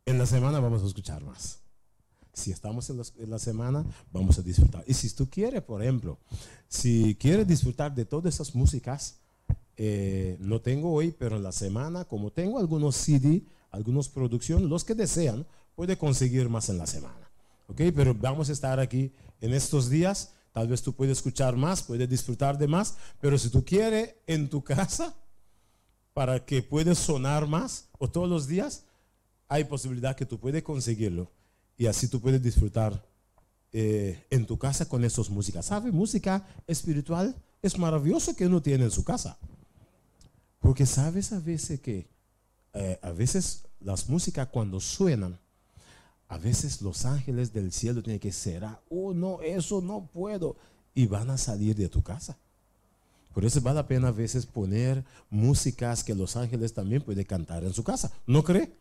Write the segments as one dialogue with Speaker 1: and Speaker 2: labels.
Speaker 1: En la semana vamos a escuchar más. Si estamos en la semana, vamos a disfrutar. Y si tú quieres, por ejemplo, si quieres disfrutar de todas esas músicas, no tengo hoy, pero en la semana, como tengo algunos CD, algunas producciones, los que desean, puede conseguir más en la semana. ¿Ok? Pero vamos a estar aquí en estos días. Tal vez tú puedes escuchar más, puedes disfrutar de más, pero si tú quieres en tu casa, para que puedas sonar más, o todos los días, hay posibilidad que tú puedes conseguirlo. Y así tú puedes disfrutar en tu casa con esas músicas. ¿Sabe? Música espiritual es maravilloso que uno tiene en su casa. Porque sabes a veces que a veces las músicas cuando suenan, a veces los ángeles del cielo tienen que cerrar. Oh, no, eso no puedo. Y van a salir de tu casa. Por eso vale la pena a veces poner músicas que los ángeles también pueden cantar en su casa. ¿No cree?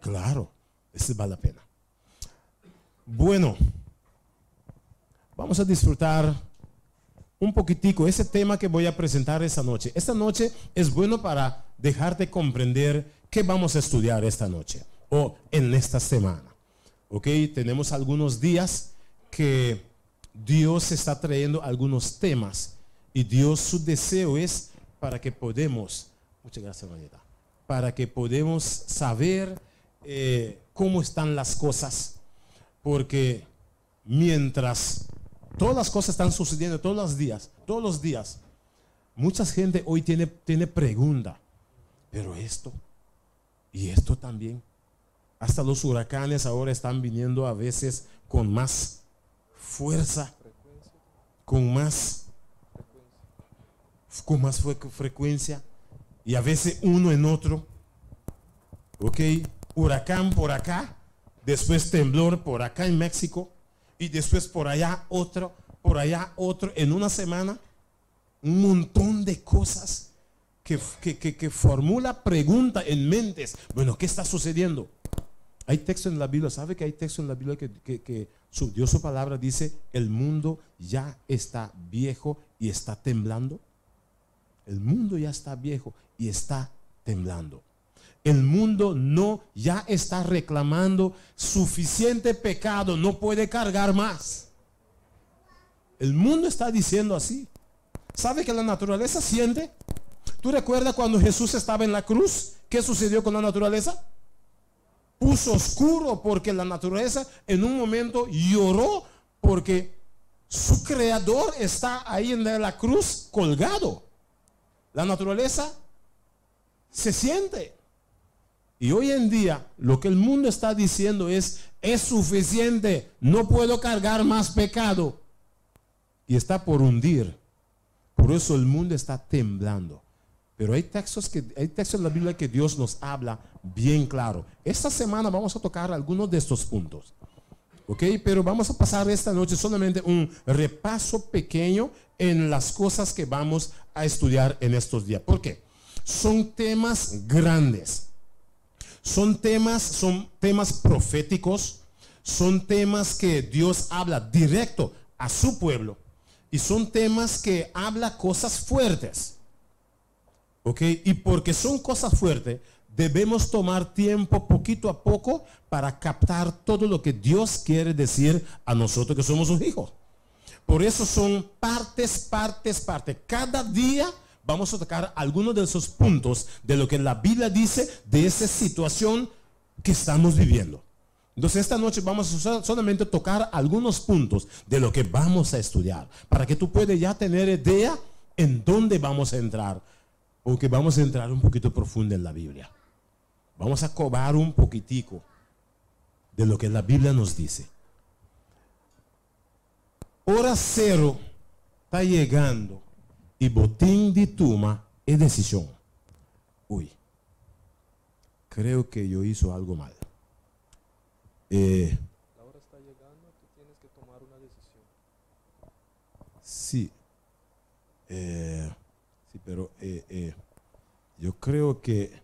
Speaker 1: Claro, eso vale la pena. Bueno, vamos a disfrutar un poquitico ese tema que voy a presentar esta noche. Esta noche es bueno para dejarte comprender qué vamos a estudiar esta noche o en esta semana. Ok, tenemos algunos días que Dios está trayendo algunos temas y Dios, su deseo es para que podamos, muchas gracias, Vanita, para que podamos saber cómo están las cosas. Porque mientras todas las cosas están sucediendo todos los días, mucha gente hoy tiene pregunta, pero esto y esto también. Hasta los huracanes ahora están viniendo a veces con más fuerza, con más frecuencia, y a veces uno en otro. Ok, huracán por acá, después temblor por acá en México, y después por allá otro, en una semana. Un montón de cosas que formula pregunta en mentes. Bueno, ¿qué está sucediendo? Hay texto en la Biblia, ¿sabe que hay texto en la Biblia que Dios, su palabra dice, el mundo ya está viejo y está temblando? El mundo ya está viejo y está temblando. El mundo ya está reclamando suficiente pecado, no puede cargar más. El mundo está diciendo así. ¿Sabe que la naturaleza siente? ¿Tú recuerdas cuando Jesús estaba en la cruz? ¿Qué sucedió con la naturaleza? Puso oscuro porque la naturaleza en un momento lloró porque su creador está ahí en la cruz colgado. La naturaleza se siente. Y hoy en día lo que el mundo está diciendo es suficiente, no puedo cargar más pecado. Y está por hundir. Por eso el mundo está temblando. Pero hay textos en la Biblia que Dios nos habla bien claro. Esta semana vamos a tocar algunos de estos puntos. ¿Ok? Pero vamos a pasar esta noche solamente un repaso pequeño en las cosas que vamos a estudiar en estos días. ¿Por qué? Son temas grandes. Son temas proféticos. Son temas que Dios habla directo a su pueblo. Y son temas que habla cosas fuertes. ¿Ok? Y porque son cosas fuertes, debemos tomar tiempo poquito a poco para captar todo lo que Dios quiere decir a nosotros que somos sus hijos. Por eso son partes. Cada día vamos a tocar algunos de esos puntos de lo que la Biblia dice de esa situación que estamos viviendo. Entonces esta noche vamos a solamente tocar algunos puntos de lo que vamos a estudiar, para que tú puedas ya tener idea en dónde vamos a entrar. Porque vamos a entrar un poquito profundo en la Biblia. Vamos a cobar un poquitico de lo que la Biblia nos dice. Hora cero está llegando y botín de tuma es decisión. Uy, creo que yo hice algo mal.
Speaker 2: La hora está llegando, tú tienes que tomar una decisión.
Speaker 1: Sí. Sí, pero yo creo que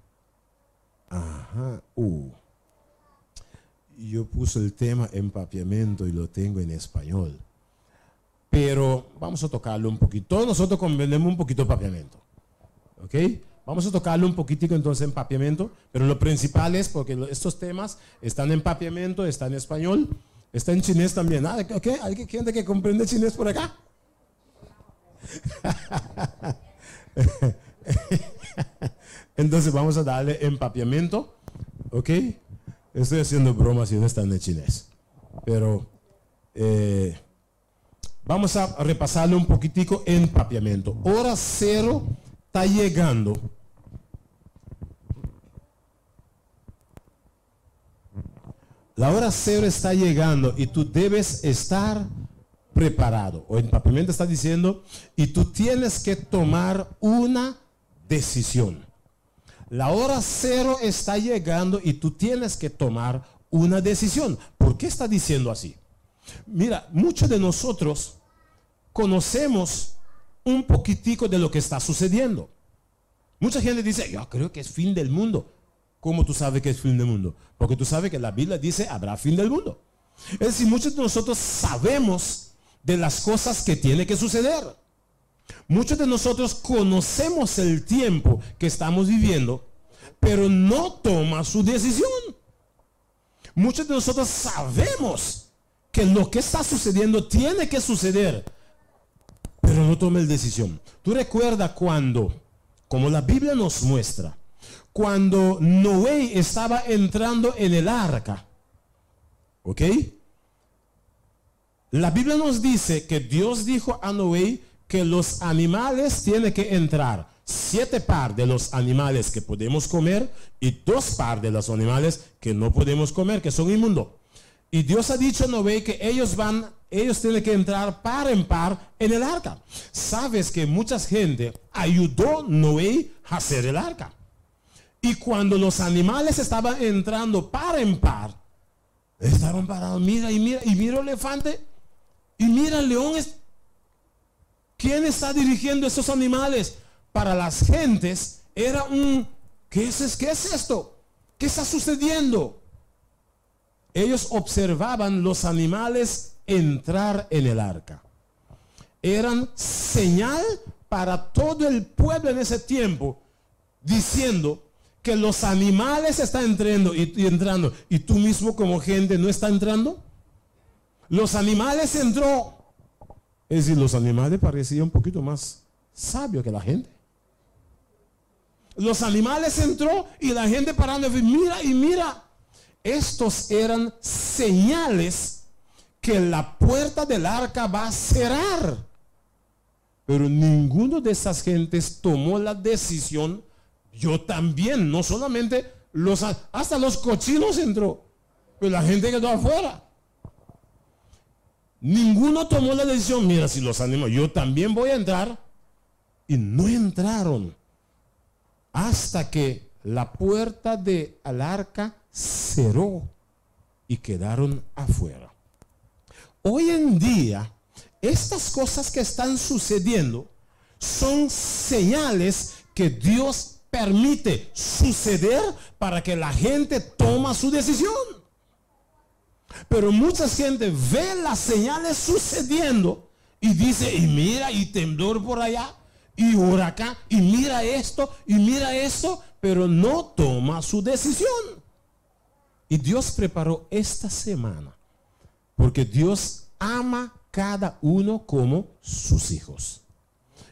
Speaker 1: yo puse el tema empapiamiento y lo tengo en español, pero vamos a tocarlo un poquito. Todos nosotros comprendemos un poquito empapiamiento, ¿ok? Vamos a tocarlo un poquitico entonces en empapiamiento, pero lo principal es porque estos temas están en empapiamiento, está en español, está en chinés también. ¿Okay? ¿Hay gente que comprende chinés por acá? Entonces vamos a darle empapiamiento, ¿ok? Estoy haciendo bromas y no están en chinés, pero vamos a repasarle un poquitico en empapiamiento. Hora cero está llegando. La hora cero está llegando y tú debes estar preparado. O en empapiamiento está diciendo, y tú tienes que tomar una decisión. La hora cero está llegando y tú tienes que tomar una decisión. ¿Por qué está diciendo así? Mira, muchos de nosotros conocemos un poquitico de lo que está sucediendo. Mucha gente dice, yo creo que es fin del mundo. ¿Cómo tú sabes que es fin del mundo? Porque tú sabes que la Biblia dice, habrá fin del mundo. Es decir, muchos de nosotros sabemos de las cosas que tienen que suceder. Muchos de nosotros conocemos el tiempo que estamos viviendo, pero no toma su decisión. Muchos de nosotros sabemos que lo que está sucediendo tiene que suceder, pero no toma la decisión. Tú recuerdas cuando, como la Biblia nos muestra, cuando Noé estaba entrando en el arca, ¿ok? La Biblia nos dice que Dios dijo a Noé que los animales tienen que entrar. 7 par de los animales que podemos comer y 2 par de los animales que no podemos comer, que son inmundos. Y Dios ha dicho a Noé que ellos tienen que entrar par en par en el arca. Sabes que mucha gente ayudó a Noé a hacer el arca. Y cuando los animales estaban entrando par en par, estaban parados, mira y mira el elefante y mira el león. ¿Quién está dirigiendo esos animales? Para las gentes era ¿qué es esto? ¿Qué está sucediendo? Ellos observaban los animales entrar en el arca. Eran señal para todo el pueblo en ese tiempo, diciendo que los animales están entrando y tú mismo como gente no está entrando. Los animales entró. Es decir, los animales parecían un poquito más sabios que la gente. Los animales entró y la gente parando, mira y mira. Estos eran señales que la puerta del arca va a cerrar. Pero ninguno de esas gentes tomó la decisión. Yo también, no solamente hasta los cochinos entró, pero la gente quedó afuera. Ninguno tomó la decisión, mira, si los animales, yo también voy a entrar. Y no entraron hasta que la puerta del arca cerró y quedaron afuera. Hoy en día, estas cosas que están sucediendo son señales que Dios permite suceder para que la gente tome su decisión. Pero mucha gente ve las señales sucediendo y dice, y mira, y temblor por allá, y huracán, y mira esto, pero no toma su decisión. Y Dios preparó esta semana, porque Dios ama cada uno como sus hijos.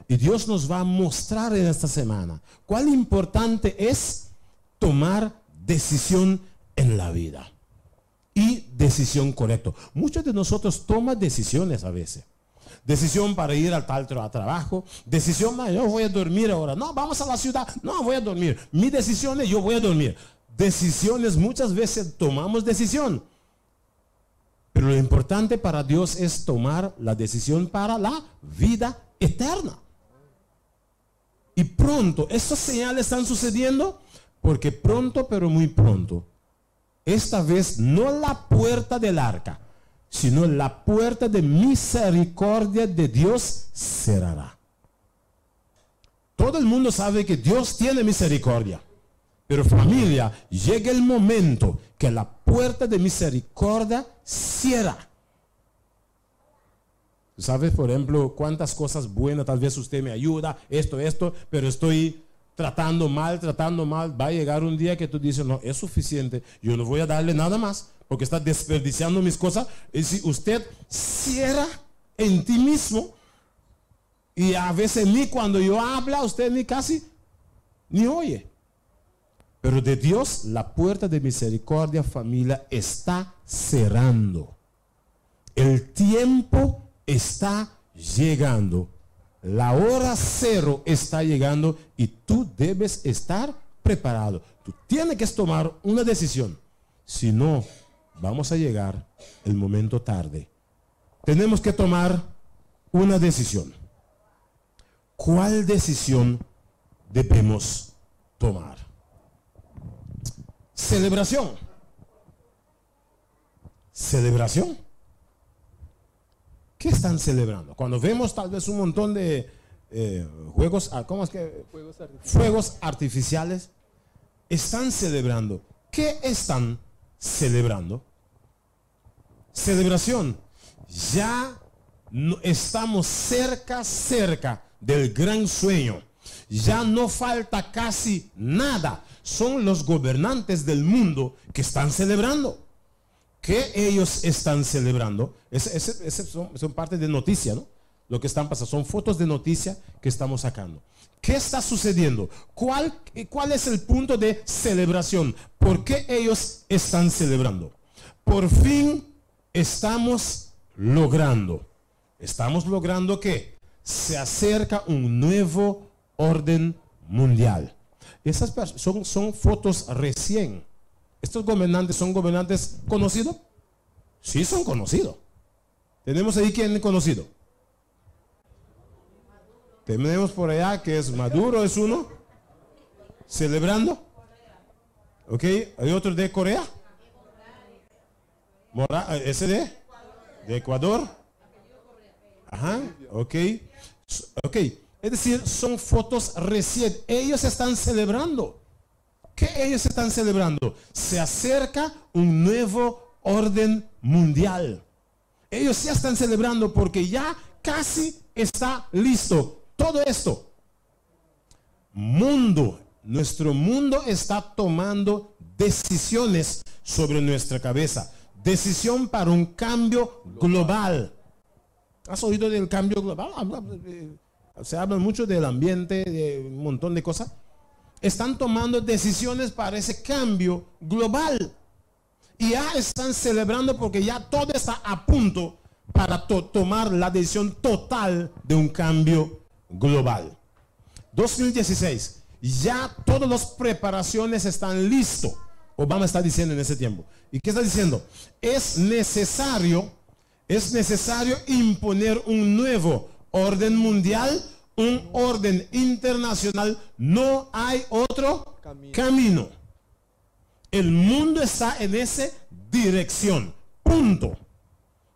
Speaker 1: Y Dios nos va a mostrar en esta semana cuán importante es tomar decisión en la vida. Y decisión correcta. Muchos de nosotros toman decisiones a veces. Decisión para ir al tal trabajo. Decisión, yo voy a dormir ahora. No, vamos a la ciudad. No, voy a dormir. Mi decisión es, yo voy a dormir. Decisiones, muchas veces tomamos decisión. Pero lo importante para Dios es tomar la decisión para la vida eterna. Y pronto, estas señales están sucediendo porque pronto, pero muy pronto, esta vez no la puerta del arca, sino la puerta de misericordia de Dios cerrará. Todo el mundo sabe que Dios tiene misericordia. Pero familia, llega el momento que la puerta de misericordia cierra. ¿Sabes, por ejemplo, cuántas cosas buenas tal vez usted me ayuda, esto, pero estoy tratando mal, va a llegar un día que tú dices, no, es suficiente, yo no voy a darle nada más, porque está desperdiciando mis cosas. Y si usted cierra en ti mismo, y a veces ni cuando yo hablo, usted ni casi ni oye. Pero de Dios, la puerta de misericordia, familia, está cerrando. El tiempo está llegando. La hora cero está llegando y tú debes estar preparado. Tú tienes que tomar una decisión. Si no, vamos a llegar el momento tarde. Tenemos que tomar una decisión. ¿Cuál decisión debemos tomar? Celebración. Celebración. ¿Qué están celebrando? Cuando vemos tal vez un montón de juegos, ¿cómo es que? Fuegos artificiales. Están celebrando. ¿Qué están celebrando? Celebración. Ya no, estamos cerca del gran sueño. Ya no falta casi nada. Son los gobernantes del mundo que están celebrando. ¿Qué ellos están celebrando? Son parte de noticia, ¿no? Lo que están pasando son fotos de noticia que estamos sacando. ¿Qué está sucediendo? ¿Cuál es el punto de celebración? ¿Por qué ellos están celebrando? Por fin estamos logrando. ¿Estamos logrando qué? Se acerca un nuevo orden mundial. Esas son fotos recién. ¿Estos gobernantes son gobernantes conocidos? Sí, son conocidos. ¿Tenemos ahí quién es conocido? Tenemos por allá que es Maduro, es uno. Celebrando. Ok, hay otro de Corea. ¿Ese de Ecuador? Ajá, ok. Ok, es decir, son fotos recién. Ellos están celebrando. ¿Qué ellos están celebrando? Se acerca un nuevo orden mundial. Ellos ya están celebrando porque ya casi está listo todo esto. Nuestro mundo está tomando decisiones sobre nuestra cabeza. Decisión para un cambio global. ¿Has oído del cambio global? Se habla mucho del ambiente, de un montón de cosas. Están tomando decisiones para ese cambio global. Y ya están celebrando porque ya todo está a punto para tomar la decisión total de un cambio global. 2016. Ya todas las preparaciones están listas. Obama está diciendo en ese tiempo. ¿Y qué está diciendo? Es necesario imponer un nuevo orden mundial, un orden internacional. No hay otro camino. El mundo está en esa dirección. Punto.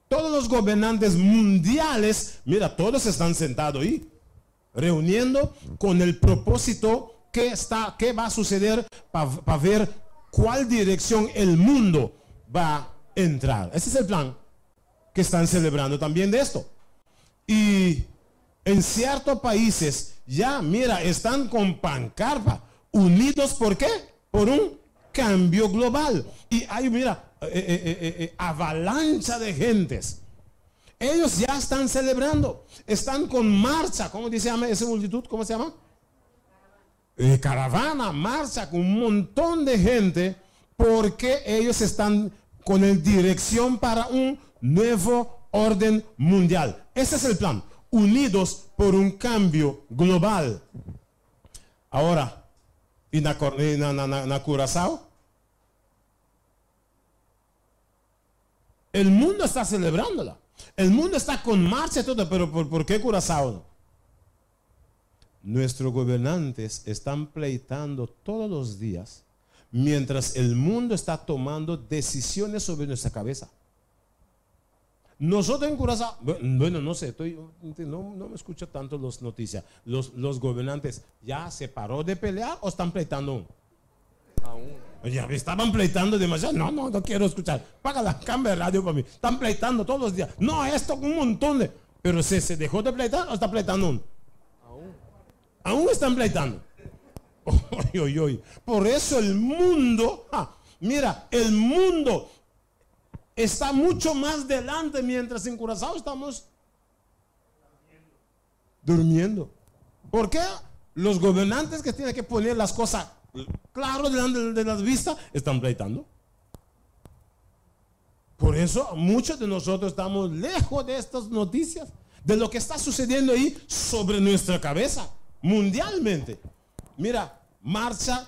Speaker 1: Todos los gobernantes mundiales, mira, todos están sentados ahí, reuniendo con el propósito que va a suceder para ver cuál dirección el mundo va a entrar. Ese es el plan que están celebrando también de esto. Y en ciertos países ya, mira, están con pancarta, unidos, ¿por qué? Por un cambio global. Y hay, mira, avalancha de gentes. Ellos ya están celebrando, están con marcha. ¿Cómo se llama esa multitud? ¿Cómo se llama? Caravana, marcha con un montón de gente, porque ellos están con el dirección para un nuevo orden mundial. Ese es el plan, unidos por un cambio global. Ahora, ¿y na Curazao? El mundo está celebrándola. El mundo está con marcha y todo, pero ¿por qué Curazao? Nuestros gobernantes están pleitando todos los días mientras el mundo está tomando decisiones sobre nuestra cabeza. Nosotros en Curazao, bueno, no sé, no me escucho tanto las noticias. Los gobernantes ya se paró de pelear o están pleitando aún. Ya estaban pleitando demasiado. No quiero escuchar. Paga la cámara de radio para mí. Están pleitando todos los días. No, esto un montón de. Pero ¿se dejó de pleitar o está pleitando aún? Aún están pleitando. Oy, oy, oy. Por eso el mundo, mira, el mundo está mucho más delante, mientras en Curazao estamos durmiendo. ¿Por qué? Los gobernantes que tienen que poner las cosas claro delante de las vistas están pleitando. Por eso muchos de nosotros estamos lejos de estas noticias, de lo que está sucediendo ahí sobre nuestra cabeza, mundialmente. Mira, marcha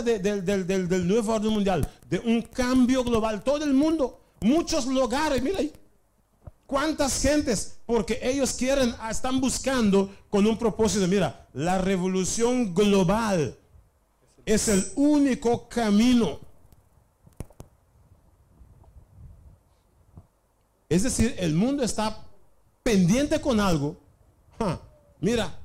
Speaker 1: del nuevo orden mundial, de un cambio global, todo el mundo, muchos lugares, mira ahí. ¿Cuántas gentes? Porque ellos quieren, están buscando con un propósito. Mira, la revolución global es el único camino. Es decir, el mundo está pendiente con algo. Mira,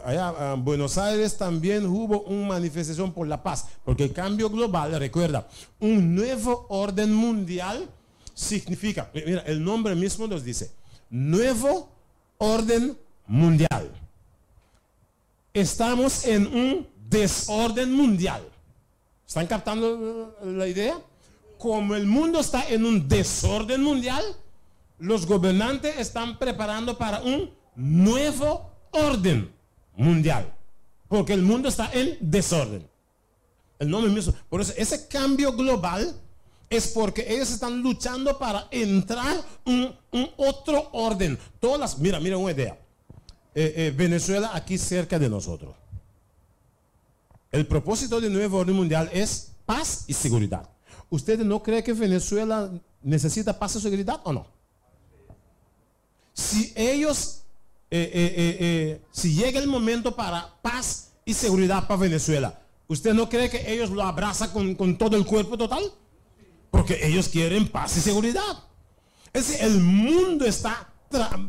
Speaker 1: allá en Buenos Aires también hubo una manifestación por la paz. Porque el cambio global, recuerda, un nuevo orden mundial significa, mira, el nombre mismo nos dice, nuevo orden mundial. Estamos en un desorden mundial. ¿Están captando la idea? Como el mundo está en un desorden mundial, los gobernantes están preparando para un nuevo orden mundial. Porque el mundo está en desorden. El nombre mismo. Por eso ese cambio global es porque ellos están luchando para entrar un otro orden. Mira una idea. Venezuela aquí cerca de nosotros. El propósito del nuevo orden mundial es paz y seguridad. ¿Ustedes no creen que Venezuela necesita paz y seguridad o no? Si ellos, si llega el momento para paz y seguridad para Venezuela, ¿usted no cree que ellos lo abrazan con todo el cuerpo total? Porque ellos quieren paz y seguridad. Es decir, el mundo está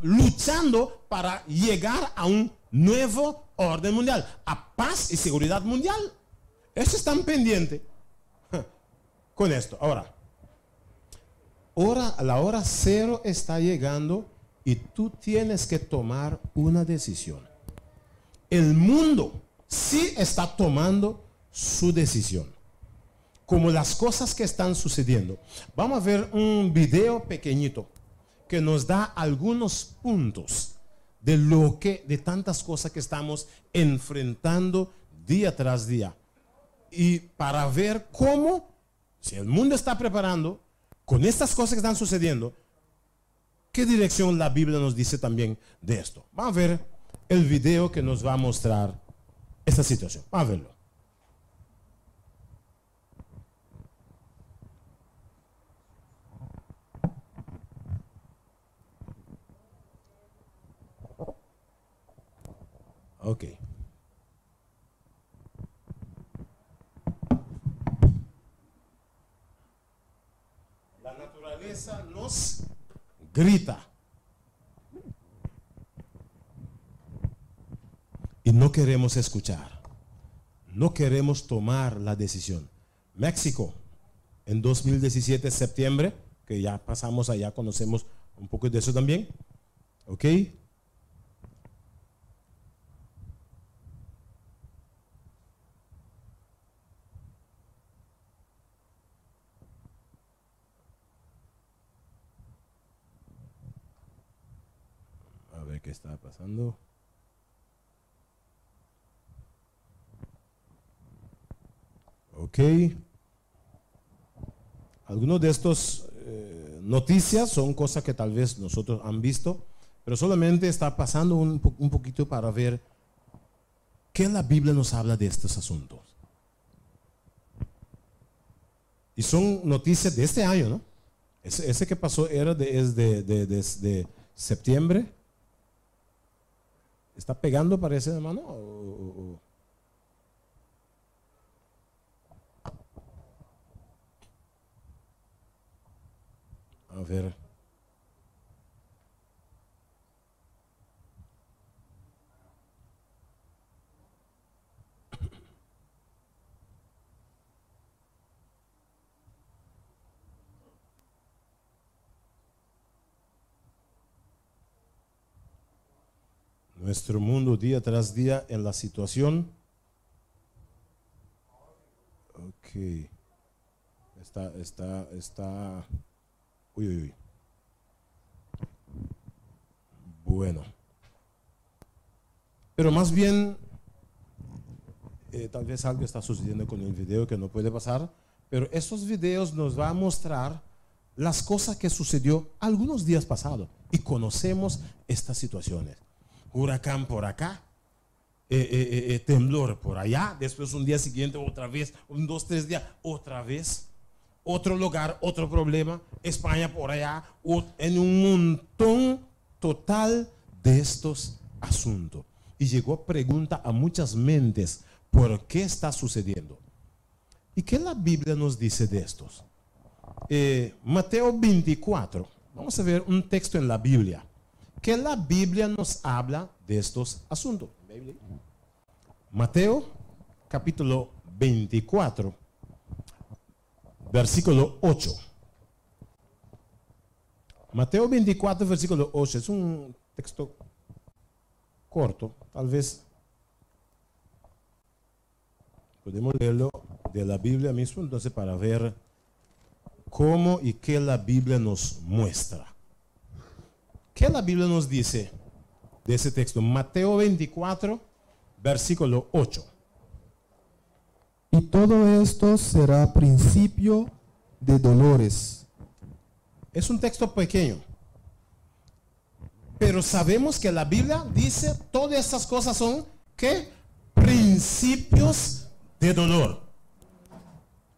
Speaker 1: luchando para llegar a un nuevo orden mundial, a paz y seguridad mundial. Eso están pendientes con esto. Ahora, la hora cero está llegando y tú tienes que tomar una decisión. El mundo sí está tomando su decisión. Como las cosas que están sucediendo. Vamos a ver un video pequeñito que nos da algunos puntos de tantas cosas que estamos enfrentando día tras día. Y para ver cómo, si el mundo está preparando, con estas cosas que están sucediendo, qué dirección la Biblia nos dice también de esto. Vamos a ver el video que nos va a mostrar esta situación. Vamos a verlo. Ok. La naturaleza nos grita. Y no queremos escuchar. No queremos tomar la decisión. México, en 2017, septiembre, que ya pasamos allá, conocemos un poco de eso también. ¿Ok? A ver qué está pasando. Ok. Algunos de estos noticias son cosas que tal vez nosotros han visto, pero solamente está pasando un poquito para ver qué la Biblia nos habla de estos asuntos. Y son noticias de este año, ¿no? Ese que pasó era de septiembre. ¿Está pegando, parece, hermano? A ver. Nuestro mundo día tras día en la situación Ok. Está. Uy, uy, uy. Bueno. Pero más bien, tal vez algo está sucediendo con el video que no puede pasar, pero estos videos nos van a mostrar las cosas que sucedió algunos días pasados y conocemos estas situaciones. Huracán por acá, temblor por allá, después un día siguiente otra vez, 2, 3 días otra vez, otro lugar, otro problema, España por allá, en un montón total de estos asuntos. Y llegó pregunta a muchas mentes, ¿por qué está sucediendo? ¿Y qué la Biblia nos dice de estos? Mateo 24, vamos a ver un texto en la Biblia, que la Biblia nos habla de estos asuntos. Mateo capítulo 24, versículo 8. Mateo 24, versículo 8, es un texto corto, tal vez podemos leerlo de la Biblia mismo, entonces para ver cómo y qué la Biblia nos muestra. ¿Qué la Biblia nos dice de ese texto? Mateo 24, versículo 8.
Speaker 3: Y todo esto será principio de dolores.
Speaker 1: Es un texto pequeño, pero sabemos que la Biblia dice todas estas cosas son ¿qué? Principios de dolor.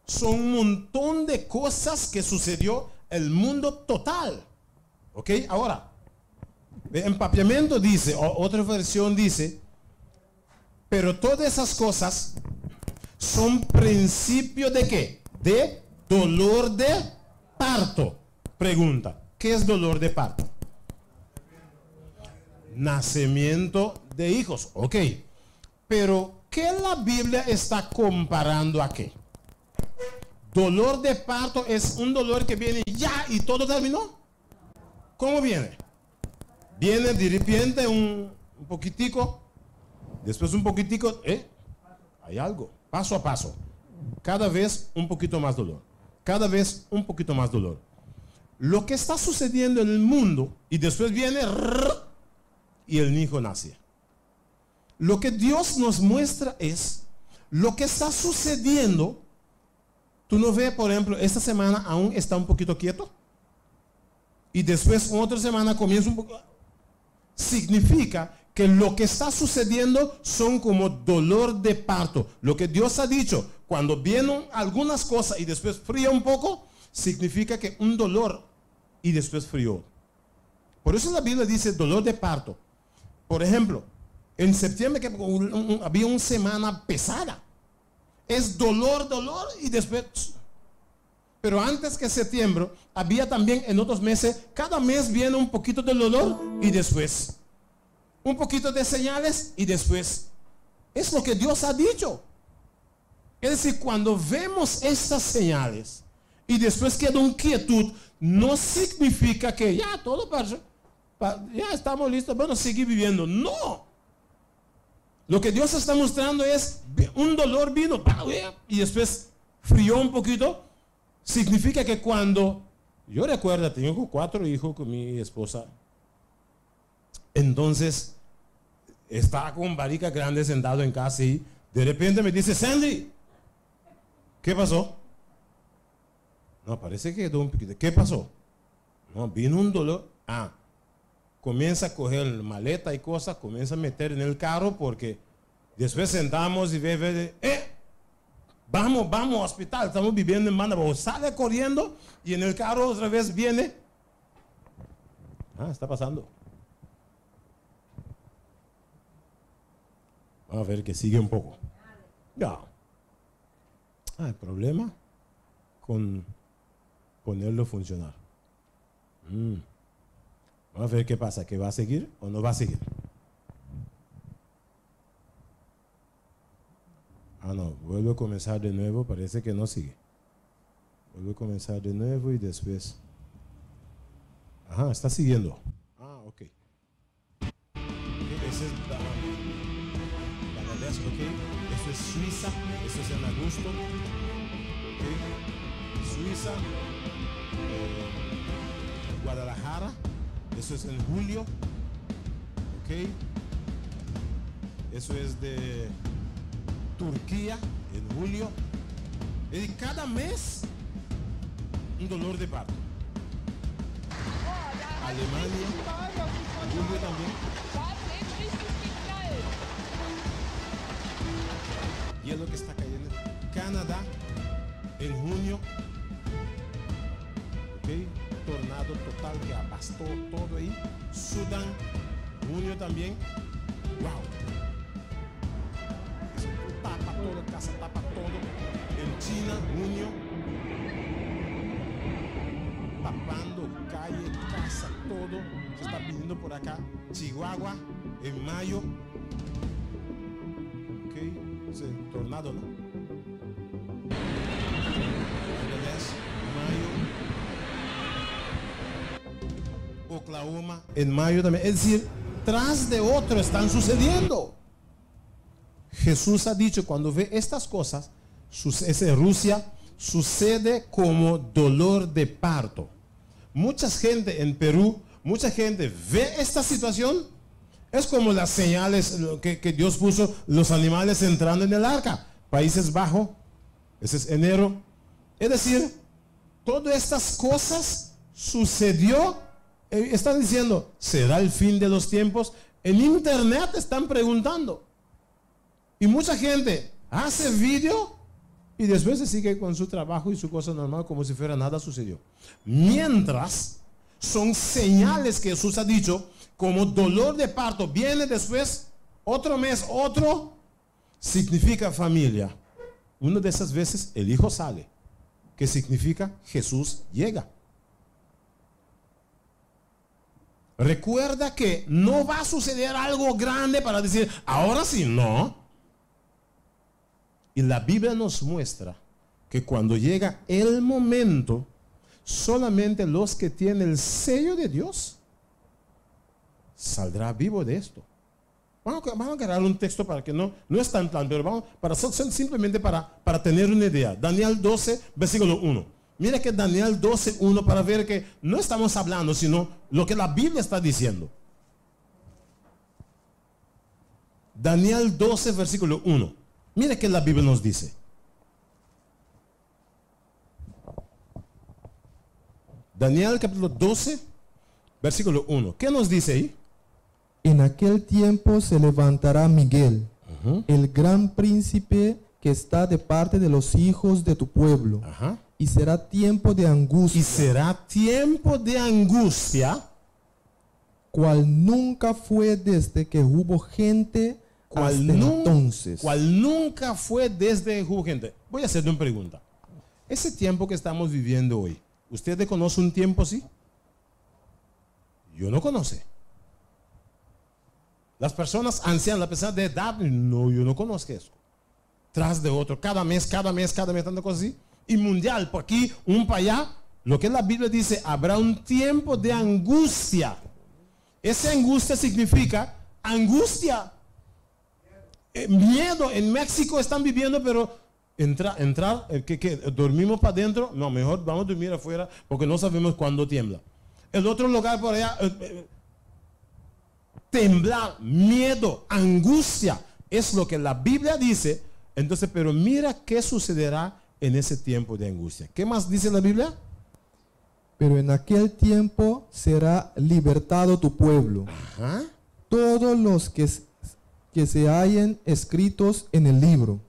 Speaker 1: Son un montón de cosas que sucedió en el mundo total. ¿Ok? Ahora, empapeamiento dice, o otra versión dice, pero todas esas cosas son principio de ¿qué? De dolor de parto. Pregunta, ¿qué es dolor de parto? Nacimiento de hijos, ok. Pero, ¿qué la Biblia está comparando a qué? Dolor de parto es un dolor que viene ya y todo terminó. ¿Cómo viene? Viene de repente un poquitico, después un poquitico, hay algo, paso a paso. Cada vez un poquito más dolor. Cada vez un poquito más dolor. Lo que está sucediendo en el mundo y después viene y el hijo nace. Lo que Dios nos muestra es lo que está sucediendo. Tú no ves, por ejemplo, esta semana aún está un poquito quieto y después otra semana comienza un poco. Significa que lo que está sucediendo son como dolor de parto. Lo que Dios ha dicho, cuando vienen algunas cosas y después fría un poco, significa que un dolor y después frío. Por eso la Biblia dice dolor de parto. Por ejemplo, en septiembre que había una semana pesada. Es dolor y después. Pero antes que septiembre, había también en otros meses, cada mes viene un poquito de dolor y después. Un poquito de señales y después. Es lo que Dios ha dicho. Es decir, cuando vemos estas señales y después queda una quietud, no significa que ya todo pasó. Ya estamos listos, bueno, seguir viviendo. No. Lo que Dios está mostrando es un dolor vino y después frió un poquito. Significa que cuando, yo recuerdo, tengo 4 hijos con mi esposa. Entonces, estaba con varica grande sentado en casa y de repente me dice, Sandy, ¿qué pasó? No, parece que quedó un poquito. ¿Qué pasó? No, vino un dolor. Comienza a coger maleta y cosas, comienza a meter en el carro porque después sentamos y ve, vamos al hospital, estamos viviendo en Manabao. Sale corriendo y en el carro otra vez viene. Está pasando. Vamos a ver que sigue un poco. Ya. El problema con ponerlo a funcionar. Vamos a ver qué pasa, que va a seguir o no va a seguir. No, vuelvo a comenzar de nuevo, parece que no sigue. Vuelvo a comenzar de nuevo y después. Está siguiendo. Ok. Ese es Bangladesh, ok. Esto es Suiza, esto es en agosto. Televisa, Guadalajara, eso es en julio, ok. Eso es de Turquía en julio. Y cada mes un dolor de parto. Alemania, julio también. Hielo que está cayendo. Canadá en junio. Ok, tornado total que abastó todo ahí. Sudán, junio también. Wow. Eso tapa todo, casa tapa todo. En China, junio. Tapando calle, casa, todo. Se está viniendo por acá. Chihuahua en mayo. Ok, es el tornado, ¿no? Mayo. Oklahoma en mayo también. Es decir, tras de otro están sucediendo. Jesús ha dicho, cuando ve estas cosas, sucede en Rusia, sucede como dolor de parto. Mucha gente en Perú, mucha gente ve esta situación. Es como las señales que Dios puso, los animales entrando en el arca. Países Bajos, ese es enero. Es decir, todas estas cosas sucedió. Están diciendo, ¿será el fin de los tiempos? En internet están preguntando. Y mucha gente hace vídeo y después se sigue con su trabajo y su cosa normal como si fuera nada sucedió. Mientras son señales que Jesús ha dicho, como dolor de parto, viene después, otro mes, otro, significa familia. Una de esas veces el hijo sale, que significa Jesús llega. Recuerda que no va a suceder algo grande para decir, ahora sí, no. Y la Biblia nos muestra que cuando llega el momento, solamente los que tienen el sello de Dios saldrá vivo de esto. Vamos a agarrar un texto para que no es tan, pero vamos, simplemente para tener una idea. Daniel 12, versículo 1. Mira que Daniel 12, 1, para ver que no estamos hablando, sino lo que la Biblia está diciendo. Daniel 12, versículo 1. Mira que la Biblia nos dice. Daniel capítulo 12, versículo 1. ¿Qué nos dice ahí?
Speaker 3: En aquel tiempo se levantará Miguel, el gran príncipe que está de parte de los hijos de tu pueblo. Y será tiempo de angustia.
Speaker 1: Y será tiempo de angustia.
Speaker 3: Cual nunca fue desde que hubo gente hasta entonces.
Speaker 1: Cual nunca fue desde que hubo gente. Voy a hacerle una pregunta. Ese tiempo que estamos viviendo hoy, ¿usted conoce un tiempo así? Yo no conoce. Las personas ancianas, las personas de edad, no, yo no conozco eso. Tras de otro, cada mes, tanta cosa así. Y mundial, por aquí, un para allá. Lo que la Biblia dice, habrá un tiempo de angustia. Esa angustia significa angustia. Miedo. En México están viviendo, pero entrar, que dormimos para adentro. No, mejor vamos a dormir afuera porque no sabemos cuándo tiembla. El otro lugar por allá, temblar, miedo, angustia, es lo que la Biblia dice. Entonces, pero mira qué sucederá en ese tiempo de angustia. ¿Qué más dice la Biblia?
Speaker 3: Pero en aquel tiempo será libertado tu pueblo. Todos los que se hallen escritos en el libro.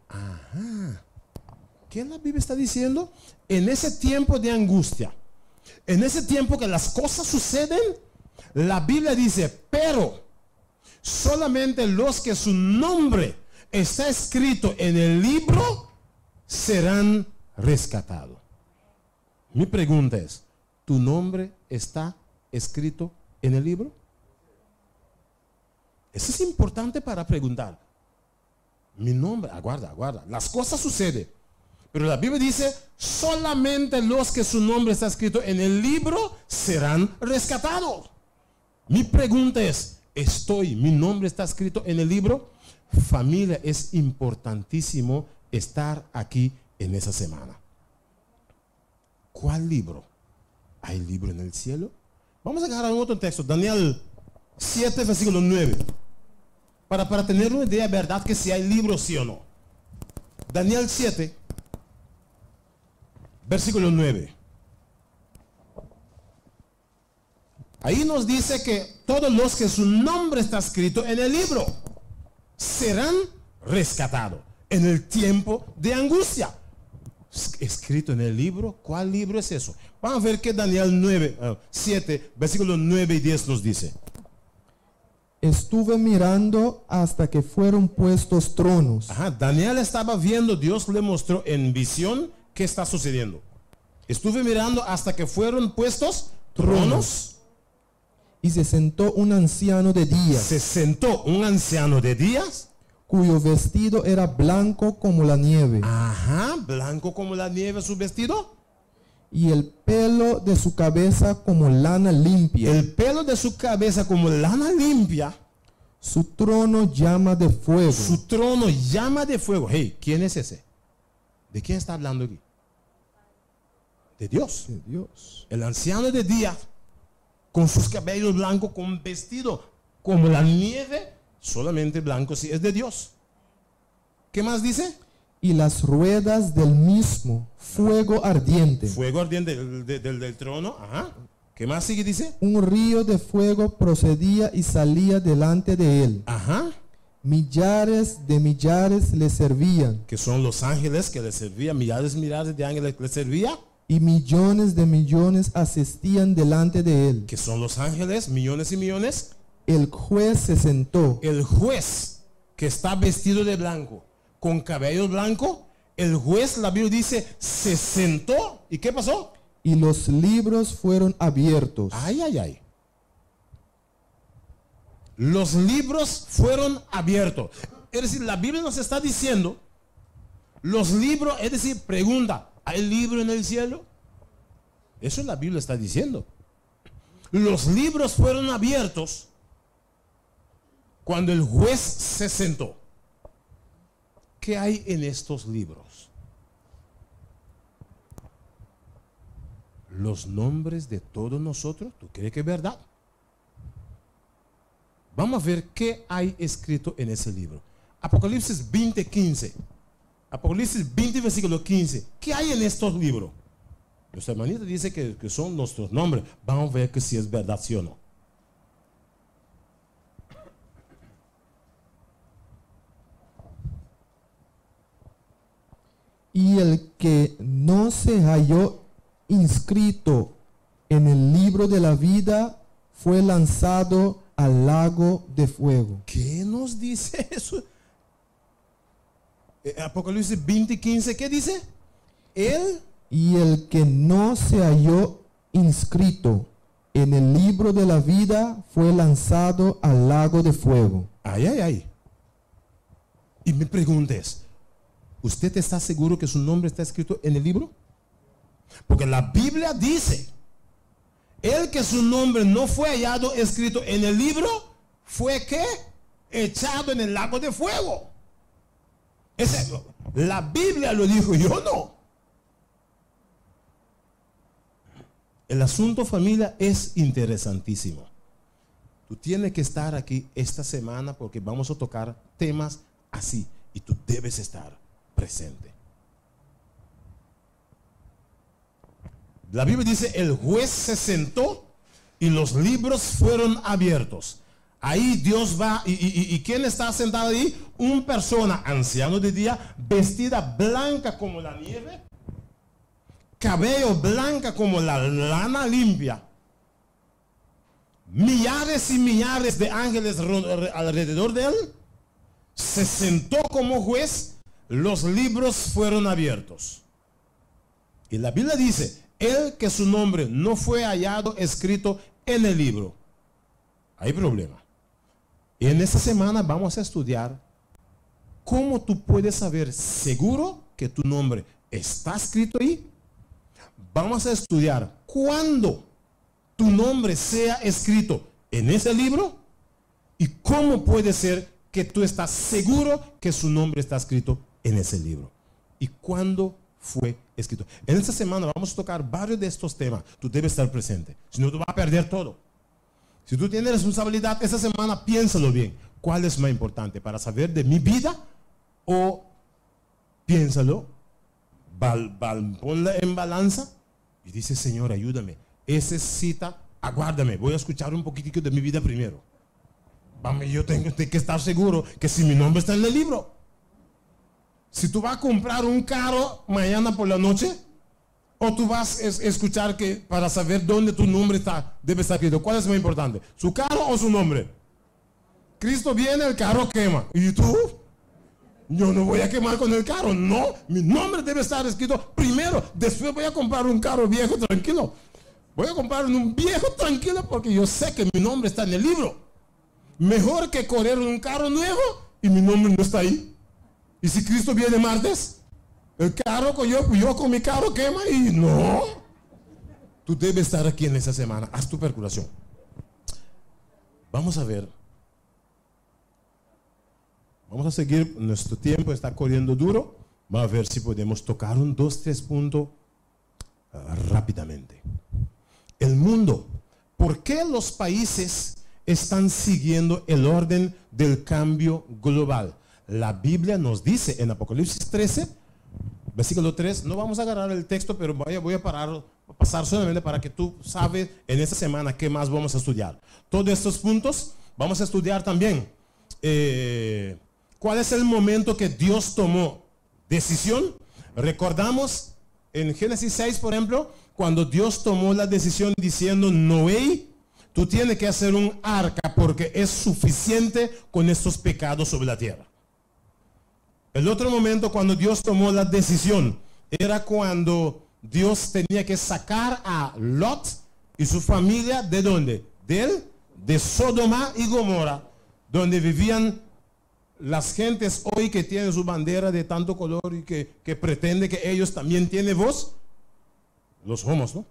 Speaker 1: ¿Qué la Biblia está diciendo? En ese tiempo de angustia, en ese tiempo que las cosas suceden, la Biblia dice, pero solamente los que su nombre está escrito en el libro serán rescatados. Mi pregunta es, ¿tu nombre está escrito en el libro? Eso es importante para preguntar. Mi nombre, aguarda. Las cosas suceden. Pero la Biblia dice, solamente los que su nombre está escrito en el libro serán rescatados. Mi pregunta es, ¿mi nombre está escrito en el libro? Familia, es importantísimo estar aquí en esa semana. ¿Cuál libro? ¿Hay libro en el cielo? Vamos a agarrar un otro texto, Daniel 7, versículo 9. Para tener una idea, ¿verdad? Que si hay libro, sí o no. Daniel 7, versículo 9. Ahí nos dice que todos los que su nombre está escrito en el libro serán rescatados en el tiempo de angustia. Escrito en el libro, ¿cuál libro es eso? Vamos a ver que Daniel 7, versículos 9 y 10 nos dice.
Speaker 3: Estuve mirando hasta que fueron puestos tronos.
Speaker 1: Ajá, Daniel estaba viendo, Dios le mostró en visión qué está sucediendo. Estuve mirando hasta que fueron puestos tronos.
Speaker 3: Y se sentó un anciano de días.
Speaker 1: Se sentó un anciano de días.
Speaker 3: Cuyo vestido era blanco como la nieve.
Speaker 1: Ajá, blanco como la nieve su vestido.
Speaker 3: Y el pelo de su cabeza como lana limpia.
Speaker 1: El pelo de su cabeza como lana limpia.
Speaker 3: Su trono llama de fuego.
Speaker 1: Su trono llama de fuego. Hey, ¿quién es ese? ¿De quién está hablando aquí? De Dios.
Speaker 3: De Dios.
Speaker 1: El anciano de día, con sus cabellos blancos, con vestido como la nieve, solamente blanco si es de Dios. ¿Qué más dice?
Speaker 3: Y las ruedas del mismo, fuego ardiente.
Speaker 1: Fuego ardiente del trono. Ajá. ¿Qué más sigue? Dice.
Speaker 3: Un río de fuego procedía y salía delante de él.
Speaker 1: Ajá.
Speaker 3: Millares de millares le servían.
Speaker 1: Que son los ángeles que le servían. Millares y millares de ángeles que le servían.
Speaker 3: Y millones de millones asistían delante de él.
Speaker 1: Que son los ángeles, millones y millones.
Speaker 3: El juez se sentó.
Speaker 1: El juez que está vestido de blanco, con cabello blanco, el juez, la Biblia dice, se sentó. ¿Y qué pasó?
Speaker 3: Y los libros fueron abiertos.
Speaker 1: Ay, ay, ay. Los libros fueron abiertos. Es decir, la Biblia nos está diciendo, los libros, es decir, pregunta, ¿hay libro en el cielo? Eso la Biblia está diciendo. Los libros fueron abiertos cuando el juez se sentó. ¿Qué hay en estos libros? Los nombres de todos nosotros. ¿Tú crees que es verdad? Vamos a ver qué hay escrito en ese libro. Apocalipsis 20, 15. Apocalipsis 20, versículo 15. ¿Qué hay en estos libros? Nuestra hermanita dice que son nuestros nombres. Vamos a ver que si es verdad, sí o no.
Speaker 3: Y el que no se halló inscrito en el libro de la vida fue lanzado al lago de fuego.
Speaker 1: ¿Qué nos dice eso? Apocalipsis 20, 15, ¿qué dice?
Speaker 3: Y el que no se halló inscrito en el libro de la vida fue lanzado al lago de fuego.
Speaker 1: Ay, ay, ay. Y mi pregunta es, ¿usted está seguro que su nombre está escrito en el libro? Porque la Biblia dice, el que su nombre no fue hallado escrito en el libro, fue ¿qué? Echado en el lago de fuego. La Biblia lo dijo, yo no. El asunto, familia, es interesantísimo. Tú tienes que estar aquí esta semana porque vamos a tocar temas así y tú debes estar presente. La Biblia dice, el juez se sentó y los libros fueron abiertos. Ahí Dios va, y ¿quién está sentado ahí? Una persona, anciano de día, vestida blanca como la nieve, cabello blanca como la lana limpia, millares y millares de ángeles alrededor de él, se sentó como juez, los libros fueron abiertos. Y la Biblia dice, el que su nombre no fue hallado escrito en el libro. Hay problema. Y en esta semana vamos a estudiar cómo tú puedes saber seguro que tu nombre está escrito ahí. Vamos a estudiar cuándo tu nombre sea escrito en ese libro y cómo puede ser que tú estás seguro que su nombre está escrito en ese libro. Y cuándo fue escrito. En esta semana vamos a tocar varios de estos temas. Tú debes estar presente. Si no, tú vas a perder todo. Si tú tienes responsabilidad, esta semana piénsalo bien. ¿Cuál es más importante? ¿Para saber de mi vida? O piénsalo, ponla en balanza y dice, Señor, ayúdame. Esa cita, aguárdame. Voy a escuchar un poquitico de mi vida primero. Yo tengo que estar seguro que si mi nombre está en el libro. Si tú vas a comprar un carro mañana por la noche, o tú vas a escuchar que para saber dónde tu nombre está, debe estar escrito. ¿Cuál es más importante? ¿Su carro o su nombre? Cristo viene, el carro quema. ¿Y tú? Yo no voy a quemar con el carro. No, mi nombre debe estar escrito primero. Después voy a comprar un carro viejo tranquilo. Voy a comprar un viejo tranquilo porque yo sé que mi nombre está en el libro. Mejor que correr un carro nuevo y mi nombre no está ahí. Y si Cristo viene martes, el carro con yo con mi carro quema y no. Tú debes estar aquí en esa semana. Haz tu perculación. Vamos a ver. Vamos a seguir. Nuestro tiempo está corriendo duro. Vamos a ver si podemos tocar 2, 3 puntos rápidamente. El mundo. ¿Por qué los países están siguiendo el orden del cambio global? La Biblia nos dice en Apocalipsis 13, versículo 3, no vamos a agarrar el texto, pero voy a pasar solamente para que tú sabes en esta semana qué más vamos a estudiar. Todos estos puntos vamos a estudiar también. ¿Cuál es el momento que Dios tomó decisión? Recordamos en Génesis 6, por ejemplo, cuando Dios tomó la decisión diciendo, Noé, tú tienes que hacer un arca porque es suficiente con estos pecados sobre la tierra. El otro momento cuando Dios tomó la decisión era cuando Dios tenía que sacar a Lot y su familia ¿de dónde? De Sodoma y Gomorra, donde vivían las gentes hoy que tienen su bandera de tanto color y que pretende que ellos también tienen voz. Los homos, ¿no?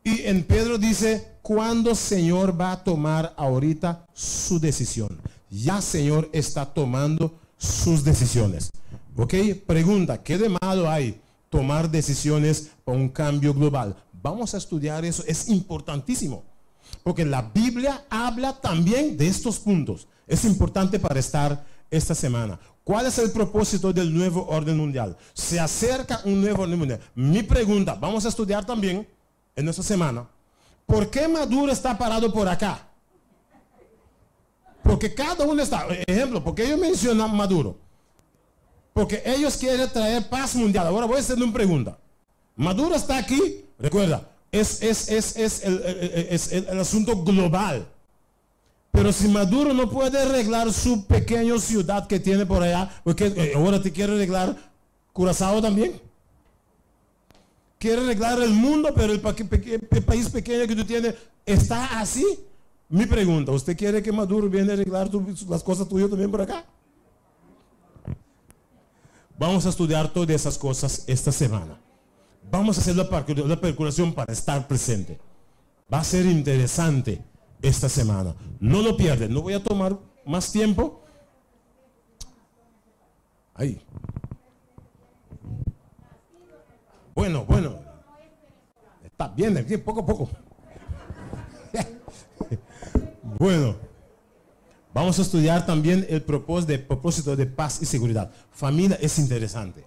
Speaker 1: Y en Pedro dice, ¿cuándo Señor va a tomar ahorita su decisión? Ya Señor está tomando sus decisiones. ¿Ok? Pregunta, ¿qué de malo hay tomar decisiones para un cambio global? Vamos a estudiar eso, es importantísimo. Porque la Biblia habla también de estos puntos. Es importante para estar esta semana. ¿Cuál es el propósito del nuevo orden mundial? Se acerca un nuevo orden mundial. Mi pregunta, vamos a estudiar también en esta semana, ¿por qué Maduro está parado por acá? Porque cada uno está, ejemplo, ¿por qué ellos mencionan Maduro? Porque ellos quieren traer paz mundial. Ahora voy a hacer una pregunta. Maduro está aquí, recuerda, es el asunto global. Pero si Maduro no puede arreglar su pequeña ciudad que tiene por allá, porque ahora te quiere arreglar Curazao también. Quiere arreglar el mundo, pero el país pequeño que tú tienes está así. Mi pregunta, ¿usted quiere que Maduro viene a arreglar las cosas tuyas también por acá? Vamos a estudiar todas esas cosas esta semana. Vamos a hacer la perculación para estar presente. Va a ser interesante esta semana. No lo pierden. No voy a tomar más tiempo. Ahí. Bueno. Está bien, aquí poco a poco. Bueno. Vamos a estudiar también el propósito de paz y seguridad. Familia es interesante.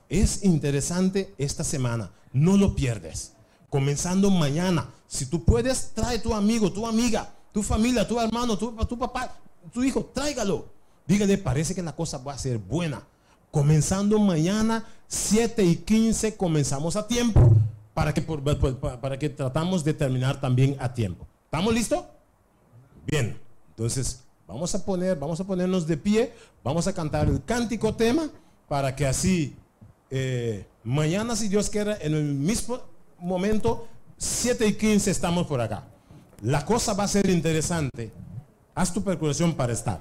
Speaker 1: Es interesante esta semana. No lo pierdes. Comenzando mañana. Si tú puedes, trae tu amigo, tu amiga, tu familia, tu hermano, tu papá, tu hijo, tráigalo. Dígale, parece que la cosa va a ser buena. Comenzando mañana, 7:15, comenzamos a tiempo para que tratamos de terminar también a tiempo. ¿Estamos listos? Bien. Entonces, vamos a ponernos de pie, vamos a cantar el cántico tema para que así mañana, si Dios quiera, en el mismo momento, 7:15 estamos por acá. La cosa va a ser interesante. Haz tu perculación para estar.